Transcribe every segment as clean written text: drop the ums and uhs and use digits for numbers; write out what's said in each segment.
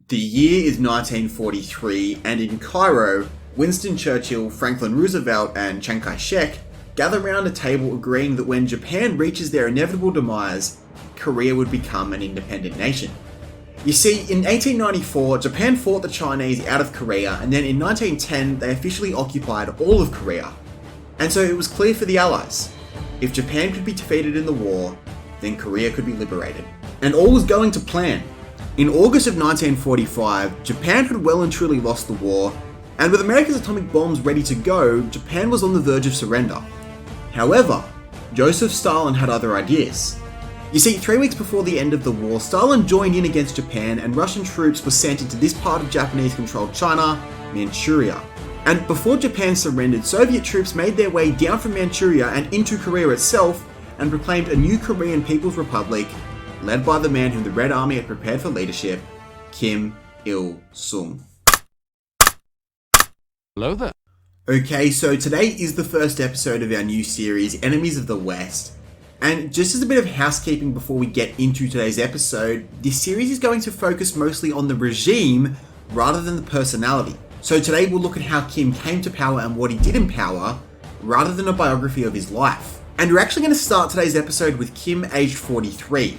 The year is 1943, and in Cairo, Winston Churchill, Franklin Roosevelt, and Chiang Kai-shek gather around a table agreeing that when Japan reaches their inevitable demise, Korea would become an independent nation. You see, in 1894, Japan fought the Chinese out of Korea, and then in 1910, they officially occupied all of Korea. And so it was clear for the Allies. If Japan could be defeated in the war, then Korea could be liberated. And all was going to plan. In August of 1945, Japan had well and truly lost the war, and with America's atomic bombs ready to go, Japan was on the verge of surrender. However, Joseph Stalin had other ideas. You see, 3 weeks before the end of the war, Stalin joined in against Japan and Russian troops were sent into this part of Japanese-controlled China, Manchuria. And before Japan surrendered, Soviet troops made their way down from Manchuria and into Korea itself and proclaimed a new Korean People's Republic, led by the man whom the Red Army had prepared for leadership, Kim Il-sung. Hello there. Okay, so today is the first episode of our new series, Enemies of the West. And just as a bit of housekeeping before we get into today's episode, this series is going to focus mostly on the regime rather than the personality. So today we'll look at how Kim came to power and what he did in power, rather than a biography of his life. And we're actually going to start today's episode with Kim aged 43.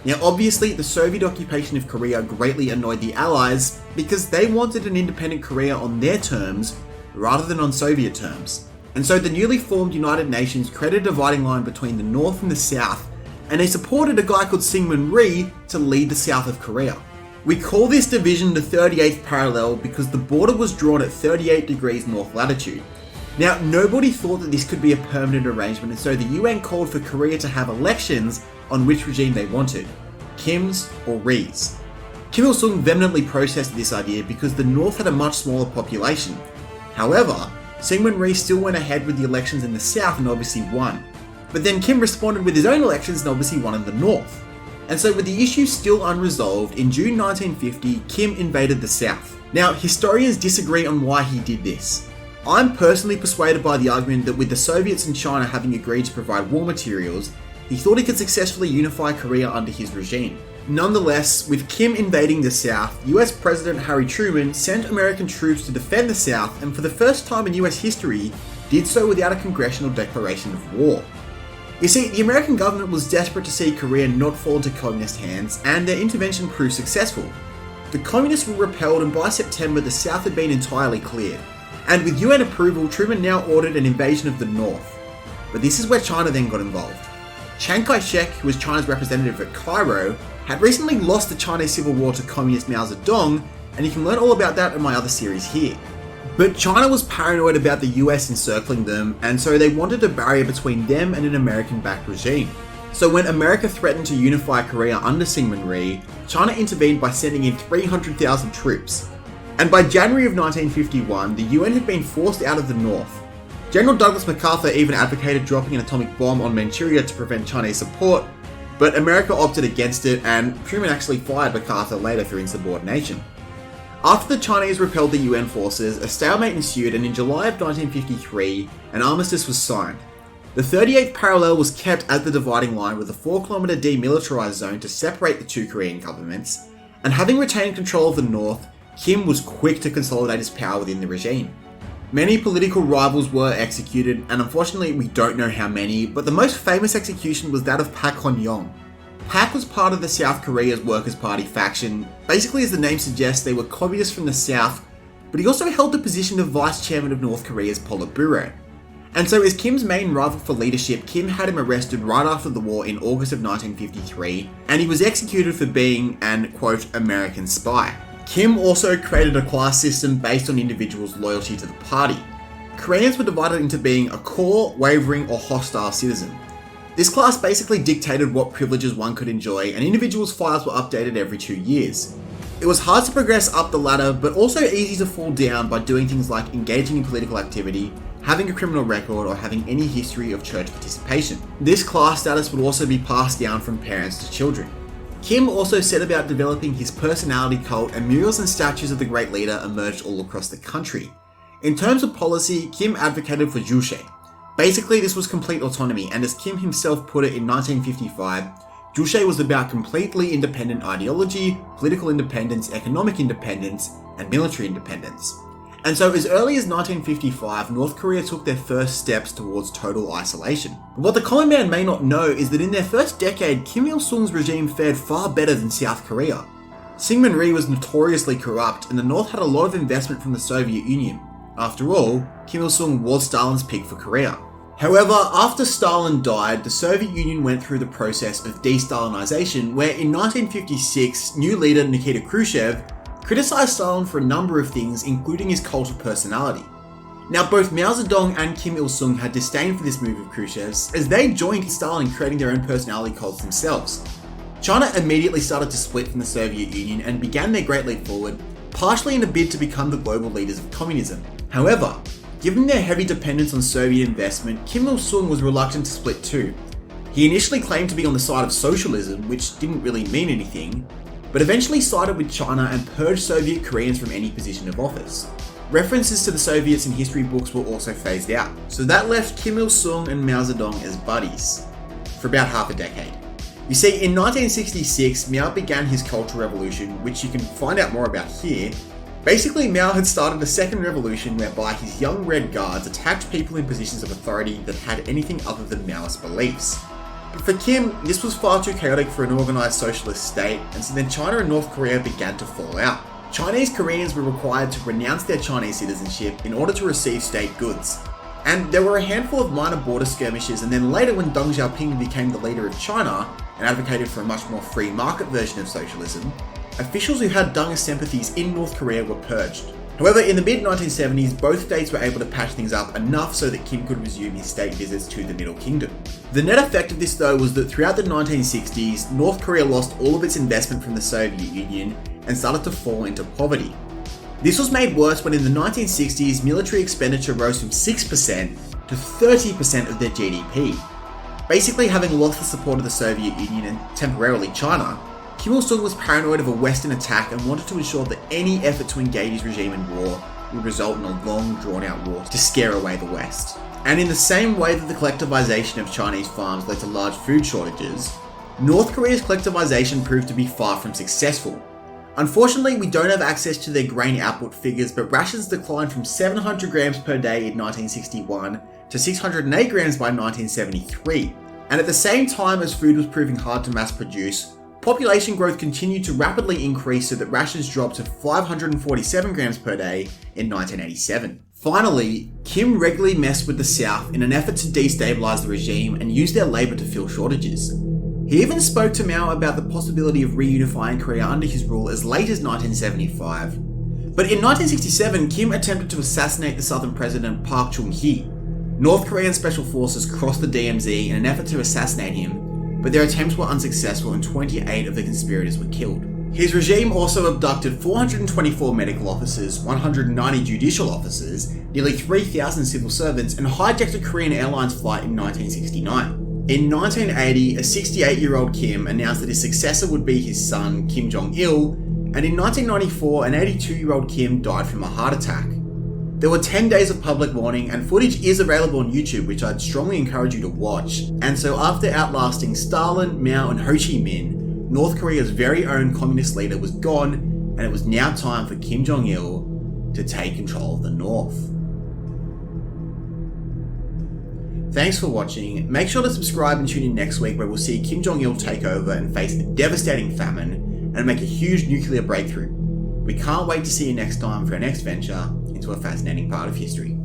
Now obviously the Soviet occupation of Korea greatly annoyed the Allies because they wanted an independent Korea on their terms rather than on Soviet terms. And so the newly formed United Nations created a dividing line between the North and the South, and they supported a guy called Syngman Rhee to lead the South of Korea. We call this division the 38th parallel because the border was drawn at 38 degrees north latitude. Now, nobody thought that this could be a permanent arrangement, and so the UN called for Korea to have elections on which regime they wanted, Kim's or Rhee's. Kim Il-sung vehemently protested this idea because the North had a much smaller population. However, Syngman Rhee still went ahead with the elections in the South and obviously won. But then Kim responded with his own elections and obviously won in the North. And so with the issue still unresolved, in June 1950, Kim invaded the South. Now, historians disagree on why he did this. I'm personally persuaded by the argument that with the Soviets and China having agreed to provide war materials, he thought he could successfully unify Korea under his regime. Nonetheless, with Kim invading the South, US President Harry Truman sent American troops to defend the South, and for the first time in US history, did so without a congressional declaration of war. You see, the American government was desperate to see Korea not fall into communist hands, and their intervention proved successful. The communists were repelled, and by September the South had been entirely cleared. And with UN approval, Truman now ordered an invasion of the North. But this is where China then got involved. Chiang Kai-shek, who was China's representative at Cairo, had recently lost the Chinese Civil War to communist Mao Zedong, and you can learn all about that in my other series here. But China was paranoid about the US encircling them, and so they wanted a barrier between them and an American-backed regime. So when America threatened to unify Korea under Syngman Rhee, China intervened by sending in 300,000 troops. And by January of 1951, the UN had been forced out of the North. General Douglas MacArthur even advocated dropping an atomic bomb on Manchuria to prevent Chinese support, but America opted against it, and Truman actually fired MacArthur later for insubordination. After the Chinese repelled the UN forces, a stalemate ensued, and in July of 1953, an armistice was signed. The 38th parallel was kept as the dividing line with a 4-kilometer demilitarized zone to separate the two Korean governments, and having retained control of the North, Kim was quick to consolidate his power within the regime. Many political rivals were executed, and unfortunately we don't know how many, but the most famous execution was that of Park Hon-young. Park was part of the South Korea's Workers' Party faction. Basically, as the name suggests, they were communists from the South, but he also held the position of Vice Chairman of North Korea's Politburo. And so as Kim's main rival for leadership, Kim had him arrested right after the war in August of 1953, and he was executed for being an, quote, American spy. Kim also created a class system based on individuals' loyalty to the party. Koreans were divided into being a core, wavering, or hostile citizen. This class basically dictated what privileges one could enjoy, and individuals' files were updated every 2 years. It was hard to progress up the ladder, but also easy to fall down by doing things like engaging in political activity, having a criminal record, or having any history of church participation. This class status would also be passed down from parents to children. Kim also set about developing his personality cult, and murals and statues of the great leader emerged all across the country. In terms of policy, Kim advocated for Juche. Basically, this was complete autonomy, and as Kim himself put it in 1955, Juche was about completely independent ideology, political independence, economic independence, and military independence. And so as early as 1955, North Korea took their first steps towards total isolation. But what the common man may not know is that in their first decade, Kim Il-sung's regime fared far better than South Korea. Syngman Rhee was notoriously corrupt, and the North had a lot of investment from the Soviet Union. After all, Kim Il-sung was Stalin's pick for Korea. However, after Stalin died, the Soviet Union went through the process of de-Stalinization, where in 1956, new leader Nikita Khrushchev criticised Stalin for a number of things, including his cult of personality. Now, both Mao Zedong and Kim Il-sung had disdain for this move of Khrushchev's, as they joined Stalin in creating their own personality cults themselves. China immediately started to split from the Soviet Union and began their great leap forward, partially in a bid to become the global leaders of communism. However, given their heavy dependence on Soviet investment, Kim Il-sung was reluctant to split too. He initially claimed to be on the side of socialism, which didn't really mean anything, but eventually sided with China and purged Soviet Koreans from any position of office. References to the Soviets in history books were also phased out, so that left Kim Il-sung and Mao Zedong as buddies for about half a decade. You see, in 1966, Mao began his Cultural Revolution, which you can find out more about here. Basically, Mao had started a second revolution whereby his young Red Guards attacked people in positions of authority that had anything other than Maoist beliefs. But for Kim, this was far too chaotic for an organised socialist state, and so then China and North Korea began to fall out. Chinese Koreans were required to renounce their Chinese citizenship in order to receive state goods. And there were a handful of minor border skirmishes, and then later when Deng Xiaoping became the leader of China and advocated for a much more free market version of socialism, officials who had Deng's sympathies in North Korea were purged. However, in the mid-1970s, both states were able to patch things up enough so that Kim could resume his state visits to the Middle Kingdom. The net effect of this though was that throughout the 1960s, North Korea lost all of its investment from the Soviet Union and started to fall into poverty. This was made worse when in the 1960s, military expenditure rose from 6% to 30% of their GDP. Basically, having lost the support of the Soviet Union and temporarily China, Kim Il-sung was paranoid of a Western attack and wanted to ensure that any effort to engage his regime in war would result in a long, drawn-out war to scare away the West. And in the same way that the collectivization of Chinese farms led to large food shortages, North Korea's collectivization proved to be far from successful. Unfortunately, we don't have access to their grain output figures, but rations declined from 700 grams per day in 1961 to 608 grams by 1973. And at the same time as food was proving hard to mass produce, population growth continued to rapidly increase so that rations dropped to 547 grams per day in 1987. Finally, Kim regularly messed with the South in an effort to destabilize the regime and use their labor to fill shortages. He even spoke to Mao about the possibility of reunifying Korea under his rule as late as 1975. But in 1967, Kim attempted to assassinate the Southern President Park Chung-hee. North Korean special forces crossed the DMZ in an effort to assassinate him, but their attempts were unsuccessful and 28 of the conspirators were killed. His regime also abducted 424 medical officers, 190 judicial officers, nearly 3,000 civil servants, and hijacked a Korean Airlines flight in 1969. In 1980, a 68-year-old Kim announced that his successor would be his son, Kim Jong-Il, and in 1994, an 82-year-old Kim died from a heart attack. There were 10 days of public mourning, and footage is available on YouTube, which I'd strongly encourage you to watch. And so after outlasting Stalin, Mao, and Ho Chi Minh, North Korea's very own communist leader was gone, and it was now time for Kim Jong-il to take control of the North. Thanks for watching. Make sure to subscribe and tune in next week where we'll see Kim Jong-il take over and face a devastating famine and make a huge nuclear breakthrough. We can't wait to see you next time for our next venture into a fascinating part of history.